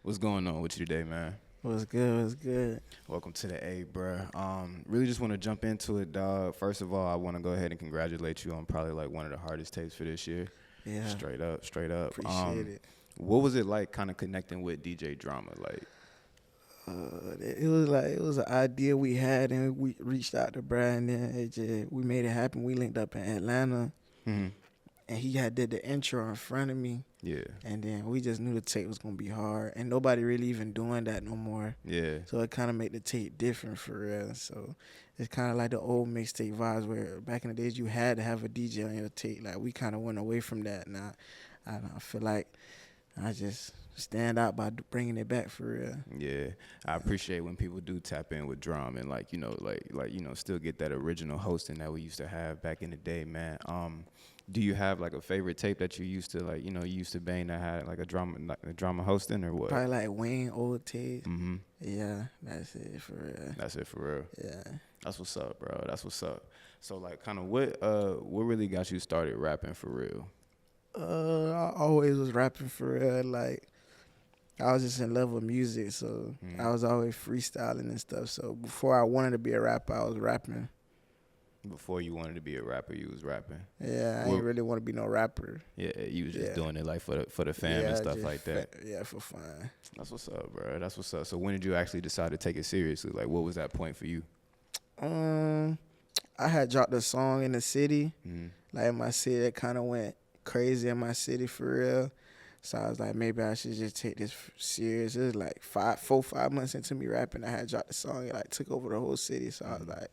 What's going on with you today, man? What's good? What's good? Welcome to the A, bruh. Really just want to jump into it, dog. First of all, I want to go ahead and congratulate you on probably like one of the hardest tapes for this year. Yeah, Straight up, straight up. appreciate it. What was it like kind of connecting with DJ Drama? Like, It was an idea we had, and we reached out to Brad, and then we made it happen. We linked up in Atlanta, hmm and he had did the intro in front of me, yeah, and then we just knew the tape was gonna be hard, and nobody really even doing that no more. yeah, So it kind of made the tape different for real. So it's kind of like the old mixtape vibes where back in the days you had to have a DJ on your tape. Like we kind of went away from that now. I feel like I just stand out by bringing it back for real. yeah. I appreciate when people do tap in with drum and like, still get that original hosting that we used to have back in the day, man. Do you have like a favorite tape that you used to like, you used to bang that had like a drama hosting or what? Probably like Wayne old tape. Mm-hmm. Yeah, that's it for real. That's it for real. Yeah. That's what's up, bro. That's what's up. So like, kind of what really got you started rapping for real? I always was rapping for real. Like I was just in love with music, so I was always freestyling and stuff. So before I wanted to be a rapper, I was rapping. Before you wanted to be a rapper, you was rapping. Yeah, I didn't really want to be no rapper. Yeah, you was just doing it like for the fam and stuff like that. Yeah, for fun. That's what's up, bro. That's what's up. So when did you actually decide to take it seriously? Like, what was that point for you? I had dropped a song in the city. Like in my city, it kind of went crazy in my city for real. So I was like, maybe I should just take this serious. It was like 5 months into me rapping, I had dropped the song. It like took over the whole city. So I was like,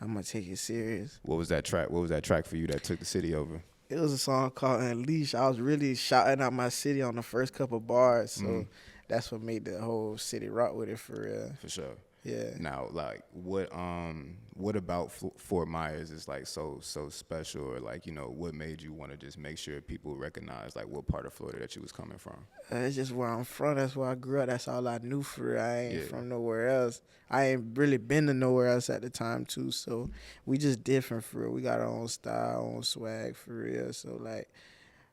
I'm gonna take it serious. What was that track? What was that track for you that took the city over? It was a song called Unleash. I was really shouting out my city on the first couple bars. So that's what made the whole city rock with it for real. For sure. Yeah. Now, like, what about Fort Myers is like so special, or like, what made you want to just make sure people recognize like what part of Florida that you was coming from? It's just where I'm from. That's where I grew up. That's all I knew for real. I ain't from nowhere else. I ain't really been to nowhere else at the time too. So we just different for real. We got our own style, own swag for real. So like,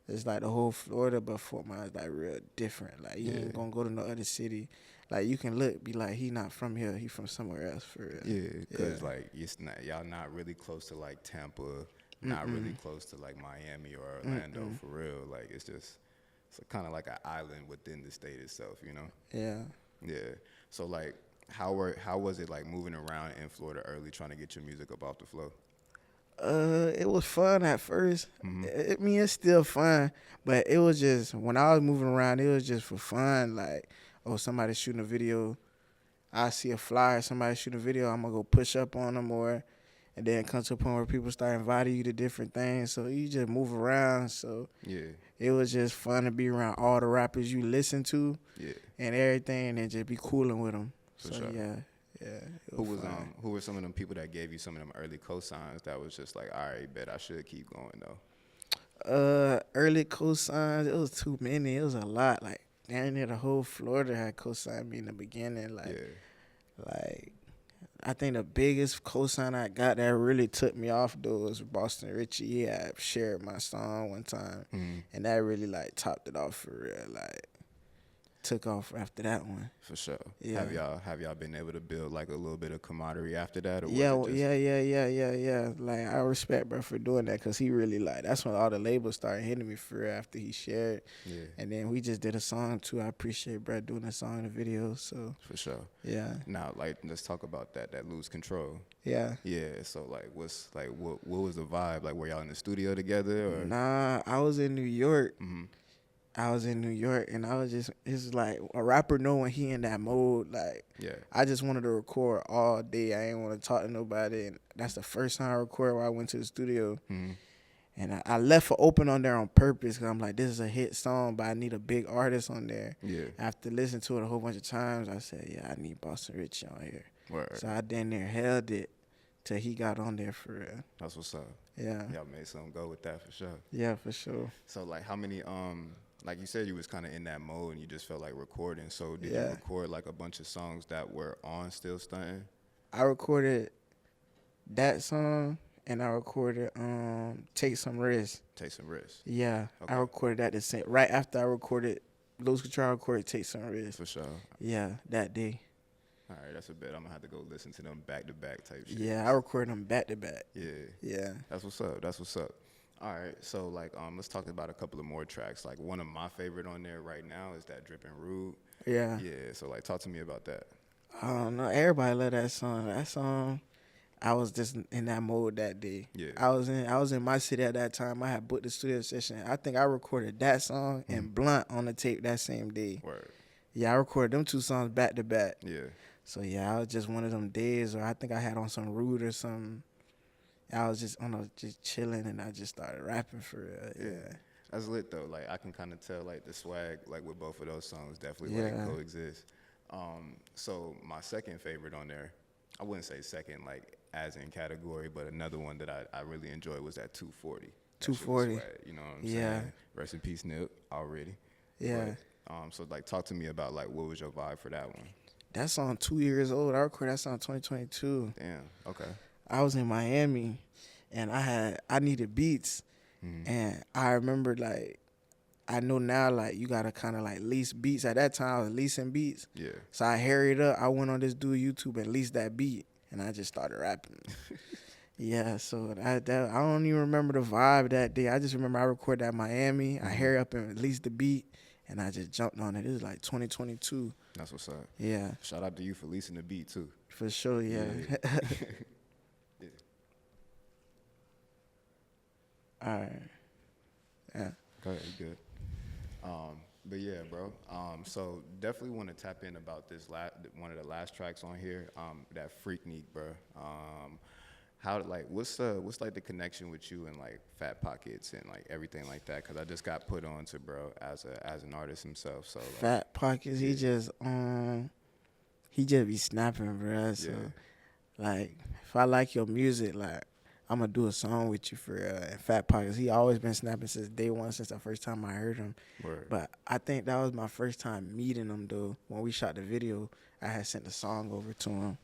it's like the whole Florida, but Fort Myers like real different. Like you ain't gonna go to no other city. Like you can be like, he not from here, he from somewhere else for real. Yeah, because like y'all not really close to like Tampa, not really close to like Miami or Orlando for real. Like it's kind of like an island within the state itself, Yeah. Yeah. So like, how was it like moving around in Florida early, trying to get your music up off the floor? It was fun at first. I mean, it's still fun, but it was just when I was moving around, it was just for fun. Like, oh, somebody's shooting a video. I see a flyer, somebody shooting a video. I'm gonna go push up on them, and then come to a point where people start inviting you to different things. So you just move around. So it was just fun to be around all the rappers you listen to, and everything, and then just be cooling with them. For so sure. Yeah. Who were some of them people that gave you some of them early cosigns that was just like, all right, bet I should keep going though? Early cosigns, it was too many. It was a lot. Like damn near the whole Florida had cosigned me in the beginning. Like I think the biggest cosign I got that really took me off though was Boston Richie. He had shared my song one time, and that really like topped it off for real. Like took off after that one. For sure. Yeah. Have y'all been able to build like a little bit of camaraderie after that? Or Yeah. Like I respect bro for doing that, cause he really like that's when all the labels started hitting me for real after he shared. Yeah. And then we just did a song too. I appreciate Brad doing a song in the video. So for sure. Yeah. Now like let's talk about that Lose Control. Yeah. Yeah. So like what was the vibe? Like were y'all in the studio together or? Nah, I was in New York. I was in New York, and I was it's like a rapper know when he in that mode. Like, I just wanted to record all day. I ain't want to talk to nobody, and that's the first time I recorded when I went to the studio. And I left it open on there on purpose because I'm like, this is a hit song, but I need a big artist on there. Yeah. After listening to it a whole bunch of times, I said, yeah, I need Boston Richie on here. Word. So I damn near held it till he got on there for real. That's what's up. Yeah. Y'all made something go with that for sure. Yeah, for sure. So like how many like you said, you was kind of in that mode and you just felt like recording. So did you record like a bunch of songs that were on Still Stuntin'? I recorded that song and I recorded Take Some Risks. Take Some Risks. Yeah, Okay. I recorded that the same right after I recorded Lose Control, recorded Take Some Risks. For sure. Yeah, that day. All right, that's a bet. I'm gonna have to go listen to them back to back type shit. Yeah, I recorded them back to back. Yeah. Yeah. That's what's up. That's what's up. All right, so like, let's talk about a couple of more tracks. Like one of my favorite on there right now is that Drippin' Rude. Yeah. Yeah. So like, talk to me about that. I don't know. Everybody love that song. That song, I was just in that mode that day. Yeah. I was in my city at that time. I had booked the studio session. I think I recorded that song and Blunt on the tape that same day. Word. Yeah, I recorded them 2 songs back to back. Yeah. So yeah, I was just one of them days, or I think I had on some Rude or something. I was just chilling, and I just started rapping for real. Yeah. That's lit though. Like I can kind of tell like the swag like with both of those songs definitely Yeah. like coexist. So my second favorite on there, I wouldn't say second like as in category, but another one that I really enjoyed was that 240. That shit was 240. swag, you know what I'm Yeah. saying? Rest in peace, Nip, already. Yeah. But, so like talk to me about like what was your vibe for that one? That song 2 years old. I recorded that song in 2022. Damn. Okay. I was in Miami, and I needed beats, and I remember like, I know now like you gotta kind of like lease beats. At that time I was leasing beats, Yeah. so I hurried up. I went on this dude YouTube and leased that beat, and I just started rapping. Yeah, so I don't even remember the vibe that day. I just remember I recorded at Miami. I hurried up and leased the beat, and I just jumped on it. It was like 2022. That's what's up. Yeah, Shout out to you for leasing the beat too. for sure. Yeah. Yeah. All right. Yeah. Go ahead, you good. But yeah, bro. So definitely want to tap in about this one of the last tracks on here. That Freaknik, bro. How like what's like the connection with you and like Fat Pockets and like everything like that? Cause I just got put on to bro as an artist himself. So like, Fat Pockets, he just be snapping, bro. So like, if I like your music, like I'm gonna do a song with you for real. And Fat Pockets, he always been snapping since day one, since the first time I heard him. Word. But I think that was my first time meeting him though. When we shot the video, I had sent the song over to him.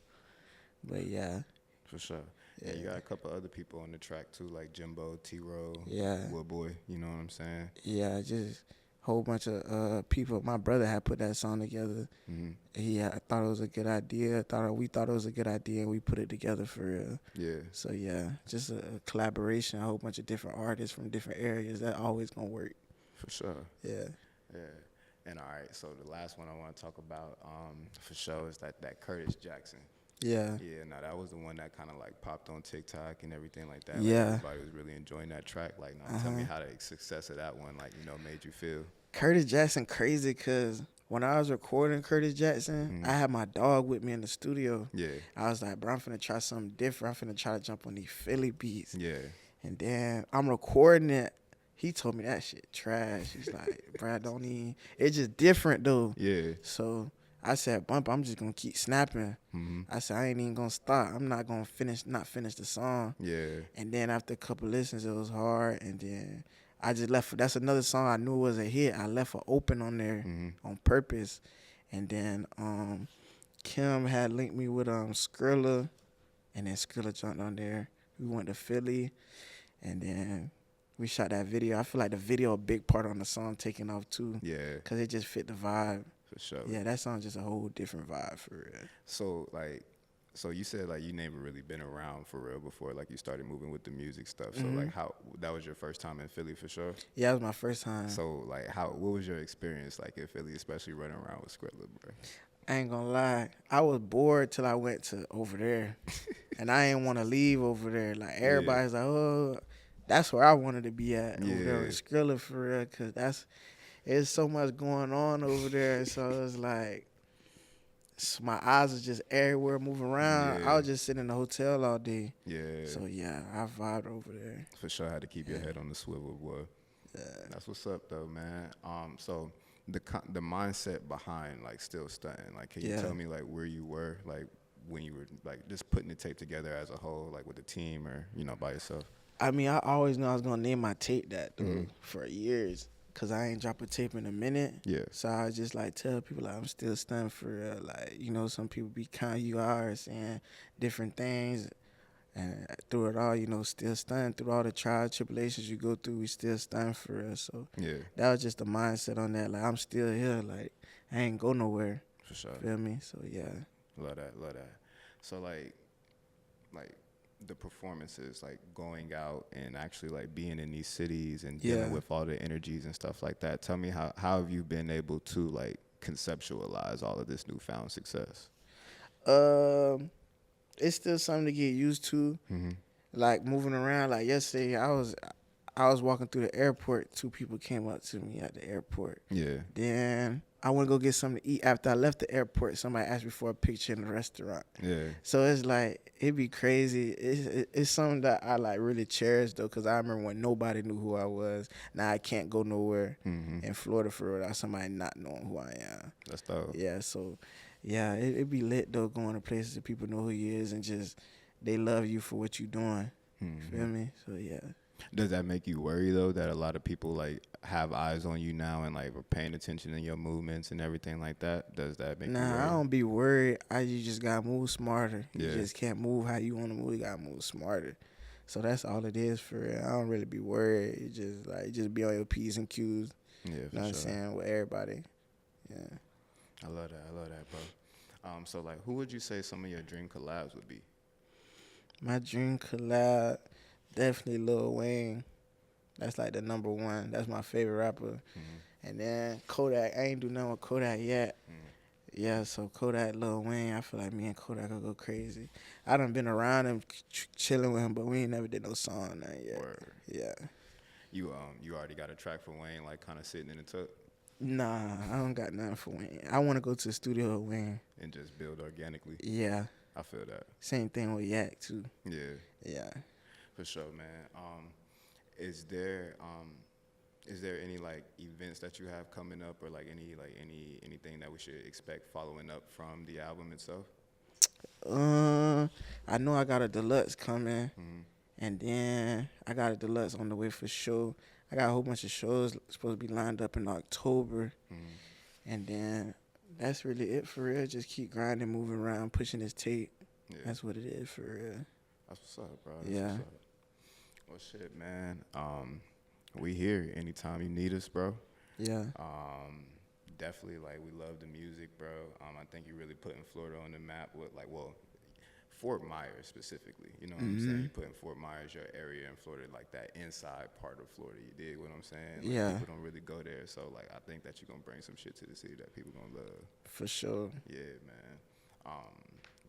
But yeah. For sure. Yeah, you got a couple other people on the track too, like Jimbo, T-Row, Yeah. Woodboy. You know what I'm saying? Yeah, just a whole bunch of people. My brother had put that song together. I thought it was a good idea. We thought it was a good idea, and we put it together for real. Yeah. So yeah, just a collaboration. A whole bunch of different artists from different areas. That always gonna work. For sure. Yeah. Yeah. And all right, so the last one I want to talk about, for sure, is that Curtis Jackson. Yeah. Yeah, no, that was the one that kind of like popped on TikTok and everything like that. Yeah. Like, everybody was really enjoying that track. Like, now tell me how the success of that one, like, you know, made you feel. Curtis Jackson crazy because when I was recording Curtis Jackson, I had my dog with me in the studio. Yeah. I was like, bro, I'm finna try something different. I'm finna try to jump on these Philly beats. Yeah. And then I'm recording it. He told me that shit trash. He's like, bro, don't even. It's just different though. Yeah. So I said, Bump, I'm just gonna keep snapping. I said, I ain't even gonna stop. I'm not gonna finish the song. Yeah. And then after a couple listens, it was hard. And then I just left. That's another song I knew was a hit. I left it open on there on purpose. And then Kim had linked me with Skrilla, and then Skrilla jumped on there. We went to Philly, and then we shot that video. I feel like the video a big part on the song taking off too. Yeah. Cause it just fit the vibe. For sure. Yeah, that song's just a whole different vibe for real. So, like, so you said, like, you never really been around for real before, like, you started moving with the music stuff. So, like, how, that was your first time in Philly for sure? Yeah, that was my first time. So, like, what was your experience, like, in Philly, especially running around with Skrilla, bro? I ain't gonna lie. I was bored till I went to over there. And I ain't want to leave over there. Like, everybody's like, oh, that's where I wanted to be at over there with Skrilla for real. Cause there's so much going on over there. So it's like, my eyes are just everywhere moving around. Yeah. I was just sitting in the hotel all day. Yeah. So yeah, I vibed over there. For sure, I had to keep your head on the swivel, boy. Yeah. That's what's up, though, man. So the mindset behind, like, still stunting, like, can you tell me, like, where you were, like, when you were, like, just putting the tape together as a whole, like, with the team or, you know, by yourself? I mean, I always knew I was gonna name my tape that though for years, cause I ain't drop a tape in a minute. Yeah. So I just like tell people like I'm still stunting for real. Like, you know, some people be kind you are saying different things, And through it all, you know, still stunting. Through all the trials, tribulations you go through, we still stunting for real. So Yeah, that was just the mindset on that. Like, I'm still here. Like, I ain't go nowhere. for sure. Feel me? So, yeah. Love that, love that. So like the performances, like going out and actually like being in these cities and dealing with all the energies and stuff like that. Tell me how have you been able to like conceptualize all of this newfound success? It's still something to get used to. Mm-hmm. Like, moving around. Like, yesterday, I was walking through the airport. Two people came up to me at the airport. Yeah. Then I went to go get something to eat. After I left the airport, somebody asked me for a picture in the restaurant. Yeah. So it's like, it'd be crazy. It's something that I like really cherish though, because I remember when nobody knew who I was. Now I can't go nowhere in Florida for real without somebody not knowing who I am. That's dope. Yeah, so yeah, it'd be lit though, going to places that people know who you is and just they love you for what you doing. Feel me? So yeah. Does that make you worry though that a lot of people like have eyes on you now and like are paying attention in your movements and everything like that? Does that make you worry? Nah, I don't be worried. You just gotta move smarter. You Yeah. just can't move how you want to move. You gotta move smarter. So that's all it is for real. I don't really be worried. You just be on your P's and Q's. Yeah, for You know what I'm sure. saying? With everybody. Yeah. I love that, bro. So like, who would you say some of your dream collabs would be? My dream collab, definitely Lil Wayne. That's like the number one. That's my favorite rapper. And then Kodak. I ain't do nothing with Kodak yet. Yeah, so Kodak, Lil Wayne, I feel like me and Kodak will go crazy. I done been around him, chilling with him, but we ain't never did no song nothing yet. Word. Yeah. You already got a track for Wayne, like kind of sitting in the tuck Nah, I don't got nothing for Wayne. I want to go to the studio with Wayne. and just build organically. Yeah. I feel that. Same thing with Yak, too. Yeah, Yeah. for sure, man. Is there any like events that you have coming up, or like anything that we should expect following up from the album itself? I know I got a deluxe coming, and then I got a deluxe on the way for sure. I got a whole bunch of shows supposed to be lined up in October, and then that's really it for real. Just keep grinding, moving around, pushing this tape. Yeah. That's what it is for real. That's what's up, bro. Yeah. What's up. Well, shit, man. We here anytime you need us, bro. Yeah. Definitely, like, we love the music, bro. I think you're really putting Florida on the map with, like, well, Fort Myers specifically. You know what I'm saying? You're putting Fort Myers, your area in Florida, like that inside part of Florida. You dig what I'm saying? Like, Yeah. people don't really go there. So, like, I think that you're going to bring some shit to the city that people going to love. For sure. Yeah, man.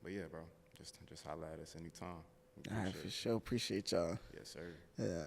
But, yeah, bro, just holla at us anytime. All right, for sure. Appreciate y'all. Yes, sir. Yeah.